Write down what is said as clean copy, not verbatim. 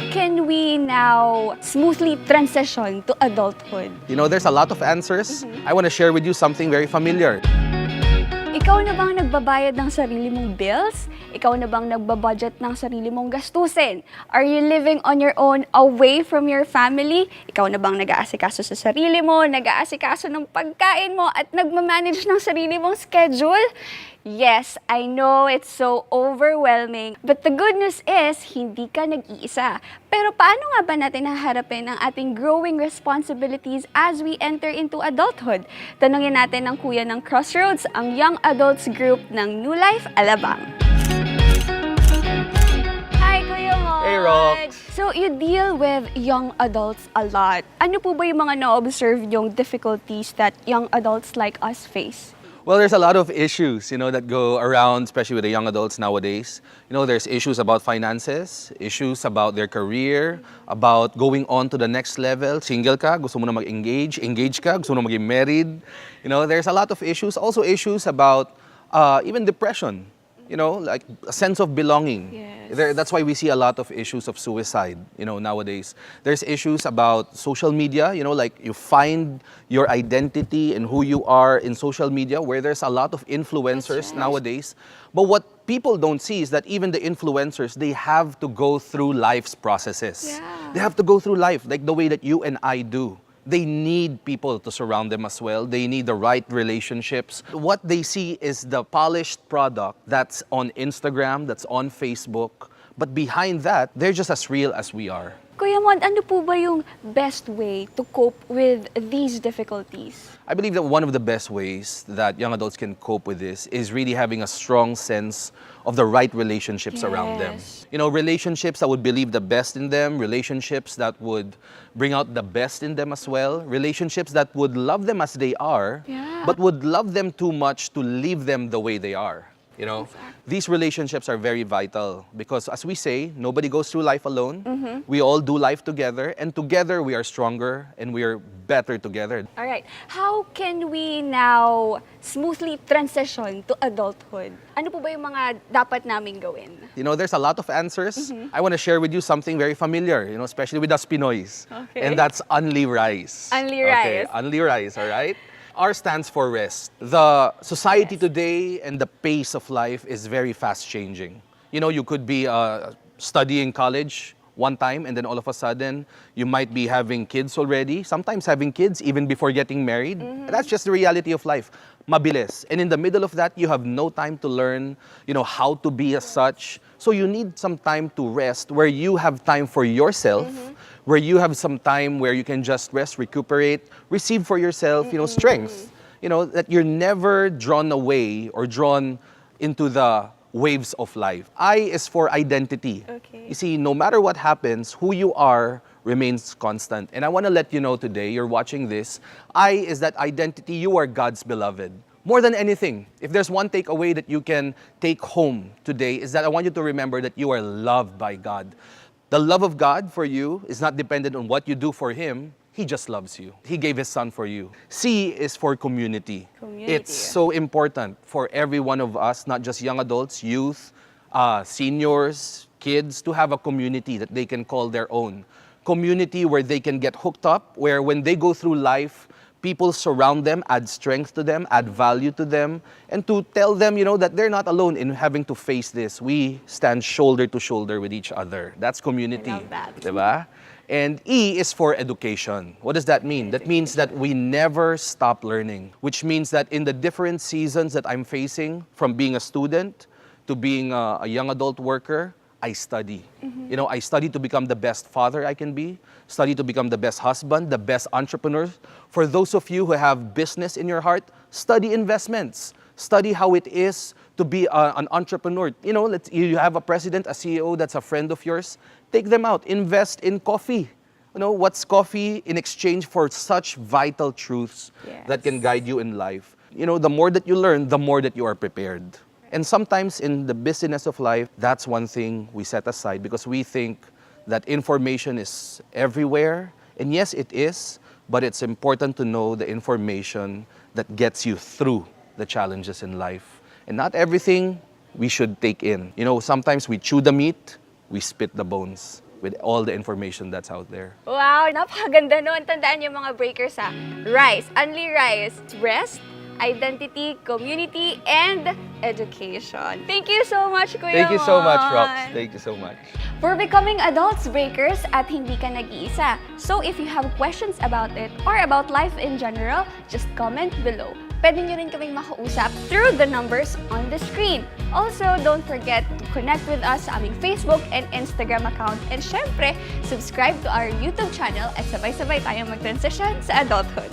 can we now smoothly transition to adulthood? You know, there's a lot of answers. I want to share with you something very familiar. Ikaw na bang nagbabayad ng sarili mong bills? Ikaw na bang nagbabudget ng sarili mong gastusin? Are you living on your own away from your family? Ikaw na bang nag-aasikaso sa sarili mo, nag-aasikaso ng pagkain mo, at nagmamanage ng sarili mong schedule? Yes, I know it's so overwhelming. But the good news is, hindi ka nag-iisa. Pero paano nga ba natin haharapin ang ating growing responsibilities as we enter into adulthood? Tanungin natin ng kuya ng Crossroads, ang Young Adults Group ng New Life, Alabang. Hi, Kuya Mond! Hey, Rhox! So, you deal with young adults a lot. Ano po ba yung mga na-observe yung difficulties that young adults like us face? Well, there's a lot of issues, that go around, especially with the young adults nowadays. There's issues about finances, issues about their career, about going on to the next level. Single ka, gusto mo na mag-engage. Engage ka, gusto mo na maging married. There's a lot of issues. Also issues about even depression. Like a sense of belonging. Yes. That's why we see a lot of issues of suicide, nowadays. There's issues about social media, like you find your identity and who you are in social media, where there's a lot of influencers nowadays. But what people don't see is that even the influencers, they have to go through life's processes. Yeah. They have to go through life like the way that you and I do. They need people to surround them as well. They need the right relationships. What they see is the polished product that's on Instagram, that's on Facebook. But behind that, they're just as real as we are. Kuya Mond, ano po ba yung best way to cope with these difficulties? I believe that one of the best ways that young adults can cope with this is really having a strong sense of the right relationships around them. Relationships that would believe the best in them, relationships that would bring out the best in them as well, relationships that would love them as they are, but would love them too much to leave them the way they are. These relationships are very vital because, as we say, nobody goes through life alone. We all do life together, and together we are stronger and we are better together. All right. How can we now smoothly transition to adulthood? Ano po ba yung mga dapat namin gawin? There's a lot of answers. I want to share with you something very familiar, especially with us Pinoys. Okay. And that's unli rice. Unli rice. Okay, unli rice, all right? R stands for rest. The society today and the pace of life is very fast changing. You could be studying college one time and then all of a sudden you might be having kids already, sometimes having kids even before getting married. That's just the reality of life. Mabilis. And in the middle of that, you have no time to learn, how to be as such. So you need some time to rest where you have time for yourself, where you have some time where you can just rest, recuperate, receive for yourself, strength. That you're never drawn away or drawn into the waves of life. I is for identity. Okay. You see, no matter what happens, who you are remains constant. And I want to let you know today, you're watching this, I is that identity, you are God's beloved. More than anything, if there's one takeaway that you can take home today, is that I want you to remember that you are loved by God. The love of God for you is not dependent on what you do for Him. He just loves you. He gave His Son for you. C is for community. It's so important for every one of us, not just young adults, youth, seniors, kids, to have a community that they can call their own. Community where they can get hooked up, where when they go through life, people surround them, add strength to them, add value to them, and to tell them, that they're not alone in having to face this. We stand shoulder to shoulder with each other. That's community. I love that. Diba? And E is for education. What does that mean? That means that we never stop learning, which means that in the different seasons that I'm facing, from being a student to being a young adult worker, I study. I study to become the best father I can be, study to become the best husband, the best entrepreneur. For those of you who have business in your heart, study investments. Study how it is to be an entrepreneur. You have a president, a CEO that's a friend of yours. Take them out. Invest in coffee. What's coffee in exchange for such vital truths that can guide you in life? The more that you learn, the more that you are prepared. And sometimes in the busyness of life, that's one thing we set aside because we think that information is everywhere. And yes, it is, but it's important to know the information that gets you through the challenges in life. And not everything we should take in. Sometimes we chew the meat, we spit the bones. with all the information that's out there. Wow, napakaganda nun. Tandaan niyo mga breakers ha. Rise, only rise. Rest, identity, community, and education. Thank you so much, Kuya Thank you so much, Mond. Rhox. Thank you so much. We're becoming adults, breakers, at hindi ka nag-iisa. So if you have questions about it or about life in general, just comment below. Pwede nyo rin kaming makausap through the numbers on the screen. Also, don't forget to connect with us sa aming Facebook and Instagram account. And syempre, subscribe to our YouTube channel at sabay-sabay tayong mag-transition sa adulthood.